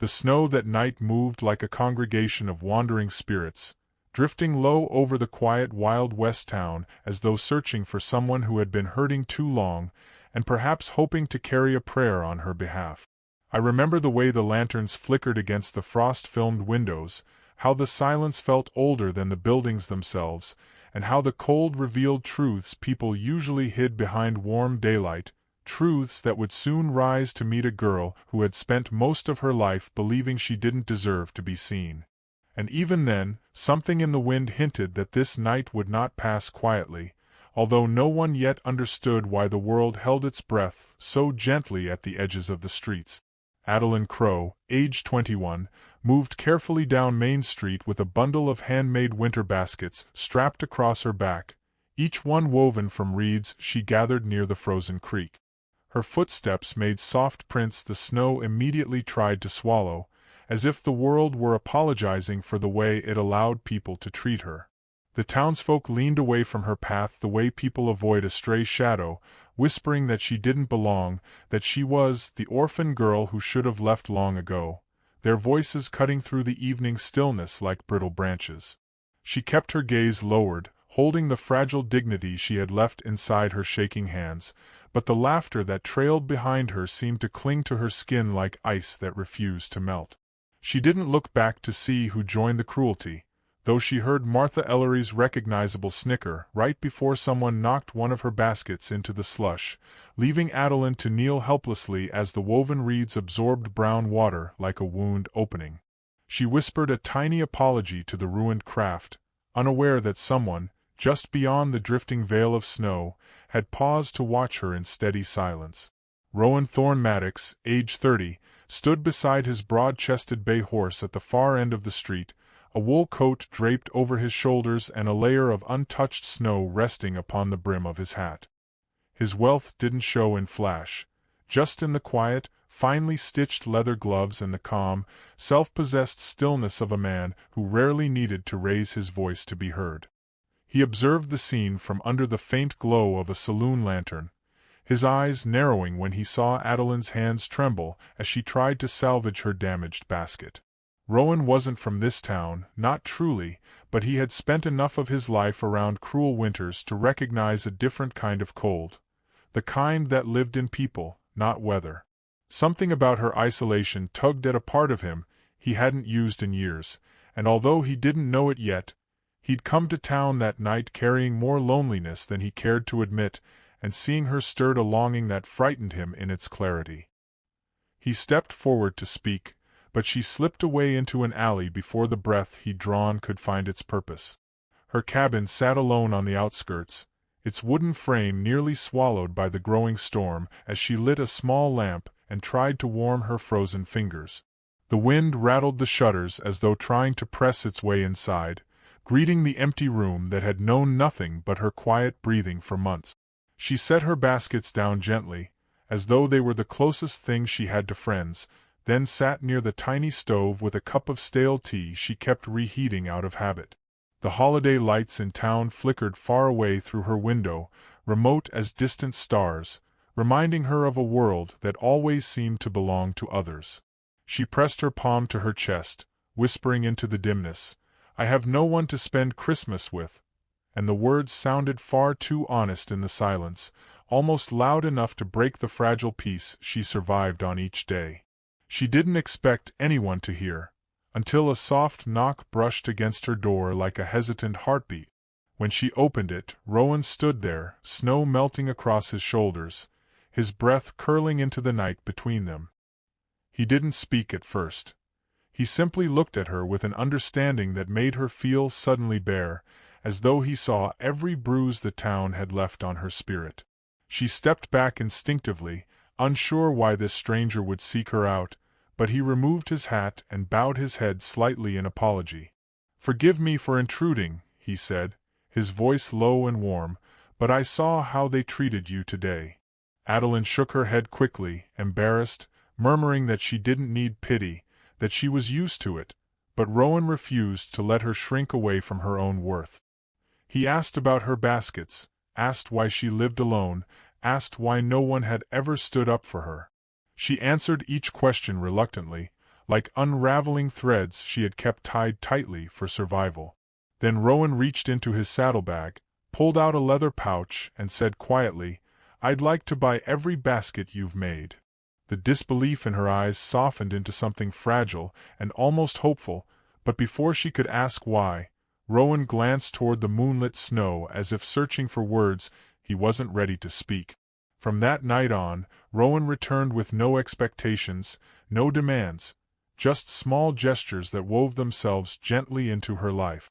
The snow that night moved like a congregation of wandering spirits, drifting low over the quiet Wild West town as though searching for someone who had been hurting too long, and perhaps hoping to carry a prayer on her behalf. I remember the way the lanterns flickered against the frost-filmed windows, how the silence felt older than the buildings themselves, and how the cold revealed truths people usually hid behind warm daylight, truths that would soon rise to meet a girl who had spent most of her life believing she didn't deserve to be seen. And even then, something in the wind hinted that this night would not pass quietly, although no one yet understood why the world held its breath so gently at the edges of the streets. Adeline Crow, age 21, moved carefully down Main Street with a bundle of handmade winter baskets strapped across her back, each one woven from reeds she gathered near the frozen creek. Her footsteps made soft prints the snow immediately tried to swallow, as if the world were apologizing for the way it allowed people to treat her. The townsfolk leaned away from her path the way people avoid a stray shadow, whispering that she didn't belong, that she was the orphan girl who should have left long ago, their voices cutting through the evening stillness like brittle branches. She kept her gaze lowered, holding the fragile dignity she had left inside her shaking hands, but the laughter that trailed behind her seemed to cling to her skin like ice that refused to melt. She didn't look back to see who joined the cruelty, though she heard Martha Ellery's recognizable snicker right before someone knocked one of her baskets into the slush, leaving Adeline to kneel helplessly as the woven reeds absorbed brown water like a wound opening. She whispered a tiny apology to the ruined craft, unaware that someone, just beyond the drifting veil of snow, had paused to watch her in steady silence. Rowan Thorne Maddox, age 30, stood beside his broad-chested bay horse at the far end of the street, a wool coat draped over his shoulders and a layer of untouched snow resting upon the brim of his hat. His wealth didn't show in flash, just in the quiet, finely stitched leather gloves and the calm, self-possessed stillness of a man who rarely needed to raise his voice to be heard. He observed the scene from under the faint glow of a saloon lantern, his eyes narrowing when he saw Adeline's hands tremble as she tried to salvage her damaged basket. Rowan wasn't from this town, not truly, but he had spent enough of his life around cruel winters to recognize a different kind of cold, the kind that lived in people, not weather. Something about her isolation tugged at a part of him he hadn't used in years, and although he didn't know it yet, he'd come to town that night carrying more loneliness than he cared to admit, and seeing her stirred a longing that frightened him in its clarity. He stepped forward to speak, but she slipped away into an alley before the breath he'd drawn could find its purpose. Her cabin sat alone on the outskirts, its wooden frame nearly swallowed by the growing storm as she lit a small lamp and tried to warm her frozen fingers. The wind rattled the shutters as though trying to press its way inside, greeting the empty room that had known nothing but her quiet breathing for months. She set her baskets down gently, as though they were the closest thing she had to friends, then sat near the tiny stove with a cup of stale tea she kept reheating out of habit. The holiday lights in town flickered far away through her window, remote as distant stars, reminding her of a world that always seemed to belong to others. She pressed her palm to her chest, whispering into the dimness, "I have no one to spend Christmas with," and the words sounded far too honest in the silence, almost loud enough to break the fragile peace she survived on each day. She didn't expect anyone to hear, until a soft knock brushed against her door like a hesitant heartbeat. When she opened it, Rowan stood there, snow melting across his shoulders, his breath curling into the night between them. He didn't speak at first. He simply looked at her with an understanding that made her feel suddenly bare, as though he saw every bruise the town had left on her spirit. She stepped back instinctively, unsure why this stranger would seek her out, but he removed his hat and bowed his head slightly in apology. "Forgive me for intruding," he said, his voice low and warm, "but I saw how they treated you today." Adeline shook her head quickly, embarrassed, murmuring that she didn't need pity, that she was used to it, but Rowan refused to let her shrink away from her own worth. He asked about her baskets, asked why she lived alone, asked why no one had ever stood up for her. She answered each question reluctantly, like unraveling threads she had kept tied tightly for survival. Then Rowan reached into his saddlebag, pulled out a leather pouch, and said quietly, "I'd like to buy every basket you've made." The disbelief in her eyes softened into something fragile and almost hopeful, but before she could ask why, Rowan glanced toward the moonlit snow as if searching for words. He wasn't ready to speak. From that night on, Rowan returned with no expectations, no demands, just small gestures that wove themselves gently into her life.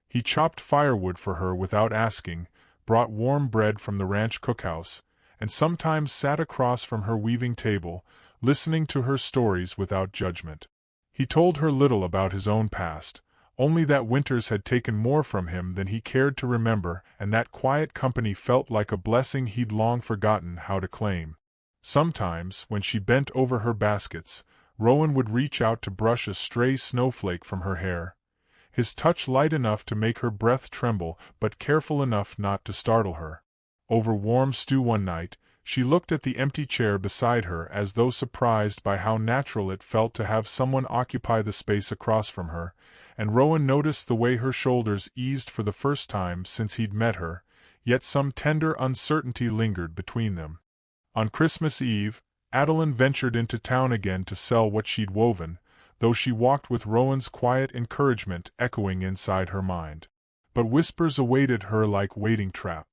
He chopped firewood for her without asking, brought warm bread from the ranch cookhouse, and sometimes sat across from her weaving table, listening to her stories without judgment. He told her little about his own past, only that winters had taken more from him than he cared to remember, and that quiet company felt like a blessing he'd long forgotten how to claim. Sometimes, when she bent over her baskets, Rowan would reach out to brush a stray snowflake from her hair, his touch light enough to make her breath tremble but careful enough not to startle her. Over warm stew one night, she looked at the empty chair beside her as though surprised by how natural it felt to have someone occupy the space across from her, and Rowan noticed the way her shoulders eased for the first time since he'd met her, yet some tender uncertainty lingered between them. On Christmas Eve, Adeline ventured into town again to sell what she'd woven, though she walked with Rowan's quiet encouragement echoing inside her mind. But whispers awaited her like waiting trap.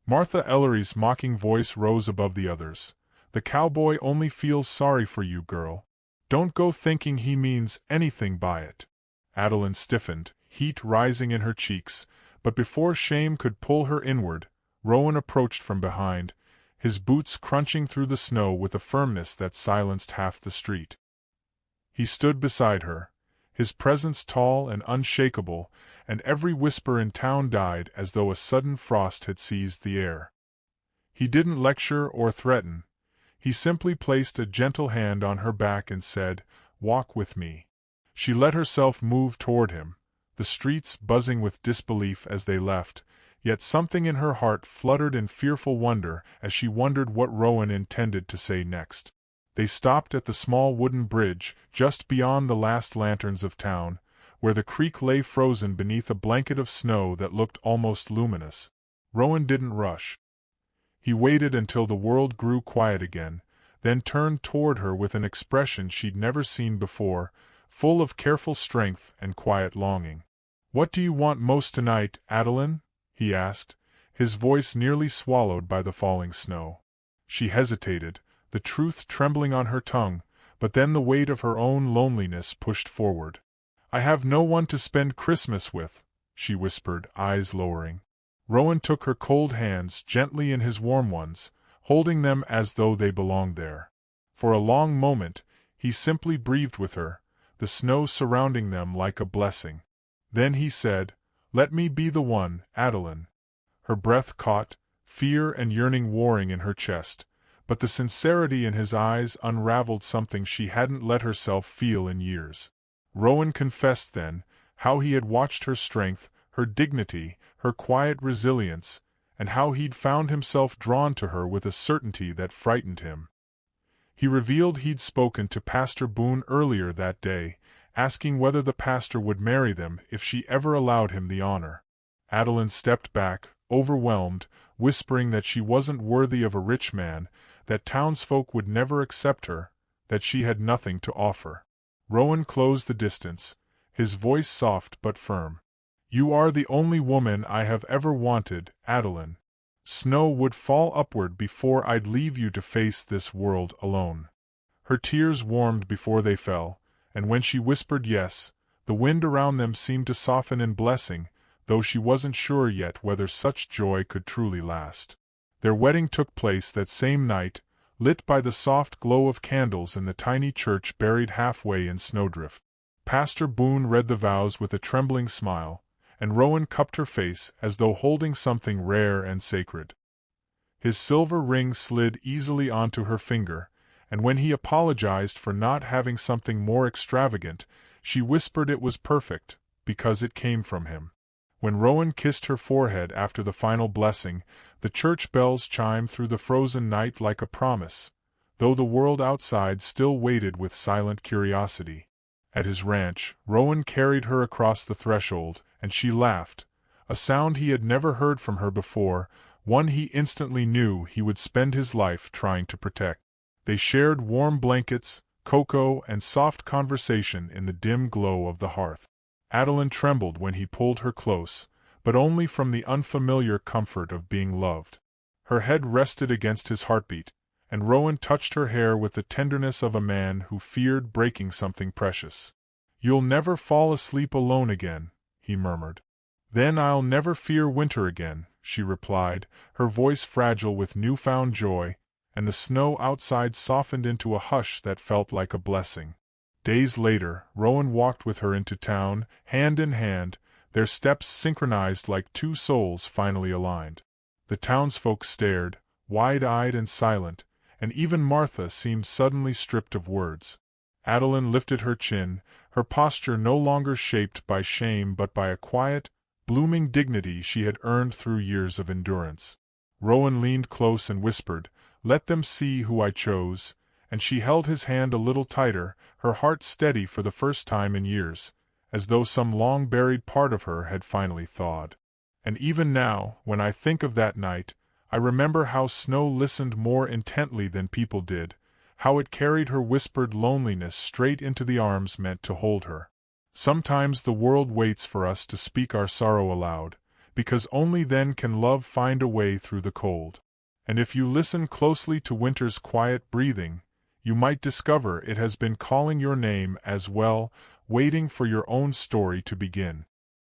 Martha Ellery's mocking voice rose above the others. "The cowboy only feels sorry for you, girl. Don't go thinking he means anything by it." Adeline stiffened, heat rising in her cheeks, but before shame could pull her inward, Rowan approached from behind, his boots crunching through the snow with a firmness that silenced half the street. He stood beside her, his presence tall and unshakable, and every whisper in town died as though a sudden frost had seized the air. He didn't lecture or threaten. He simply placed a gentle hand on her back and said, "Walk with me." She let herself move toward him, the streets buzzing with disbelief as they left, yet something in her heart fluttered in fearful wonder as she wondered what Rowan intended to say next. They stopped at the small wooden bridge just beyond the last lanterns of town, where the creek lay frozen beneath a blanket of snow that looked almost luminous. Rowan didn't rush. He waited until the world grew quiet again, then turned toward her with an expression she'd never seen before, full of careful strength and quiet longing. "What do you want most tonight, Adeline?" he asked, his voice nearly swallowed by the falling snow. She hesitated, the truth trembling on her tongue, but then the weight of her own loneliness pushed forward. "I have no one to spend Christmas with," she whispered, eyes lowering. Rowan took her cold hands gently in his warm ones, holding them as though they belonged there. For a long moment, he simply breathed with her, the snow surrounding them like a blessing. Then he said, "Let me be the one, Adeline." Her breath caught, fear and yearning warring in her chest, but the sincerity in his eyes unraveled something she hadn't let herself feel in years. Rowan confessed then, how he had watched her strength, her dignity, her quiet resilience, and how he'd found himself drawn to her with a certainty that frightened him. He revealed he'd spoken to Pastor Boone earlier that day, asking whether the pastor would marry them if she ever allowed him the honor. Adeline stepped back, overwhelmed, whispering that she wasn't worthy of a rich man, that townsfolk would never accept her, that she had nothing to offer. Rowan closed the distance, his voice soft but firm. "You are the only woman I have ever wanted, Adeline. Snow would fall upward before I'd leave you to face this world alone." Her tears warmed before they fell, and when she whispered yes, the wind around them seemed to soften in blessing, though she wasn't sure yet whether such joy could truly last. Their wedding took place that same night, lit by the soft glow of candles in the tiny church buried halfway in snowdrift. Pastor Boone read the vows with a trembling smile, and Rowan cupped her face as though holding something rare and sacred. His silver ring slid easily onto her finger, and when he apologized for not having something more extravagant, she whispered it was perfect, because it came from him. When Rowan kissed her forehead after the final blessing, the church bells chimed through the frozen night like a promise, though the world outside still waited with silent curiosity. At his ranch, Rowan carried her across the threshold, and she laughed, a sound he had never heard from her before, one he instantly knew he would spend his life trying to protect. They shared warm blankets, cocoa, and soft conversation in the dim glow of the hearth. Adeline trembled when he pulled her close, but only from the unfamiliar comfort of being loved. Her head rested against his heartbeat, and Rowan touched her hair with the tenderness of a man who feared breaking something precious. "You'll never fall asleep alone again," he murmured. "Then I'll never fear winter again," she replied, her voice fragile with newfound joy, and the snow outside softened into a hush that felt like a blessing. Days later, Rowan walked with her into town, hand in hand, their steps synchronized like two souls finally aligned. The townsfolk stared, wide-eyed and silent, and even Martha seemed suddenly stripped of words. Adeline lifted her chin, her posture no longer shaped by shame but by a quiet, blooming dignity she had earned through years of endurance. Rowan leaned close and whispered, "Let them see who I chose," and she held his hand a little tighter, her heart steady for the first time in years, as though some long-buried part of her had finally thawed. And even now, when I think of that night, I remember how snow listened more intently than people did, how it carried her whispered loneliness straight into the arms meant to hold her. Sometimes the world waits for us to speak our sorrow aloud, because only then can love find a way through the cold. And if you listen closely to winter's quiet breathing, you might discover it has been calling your name as well, waiting for your own story to begin.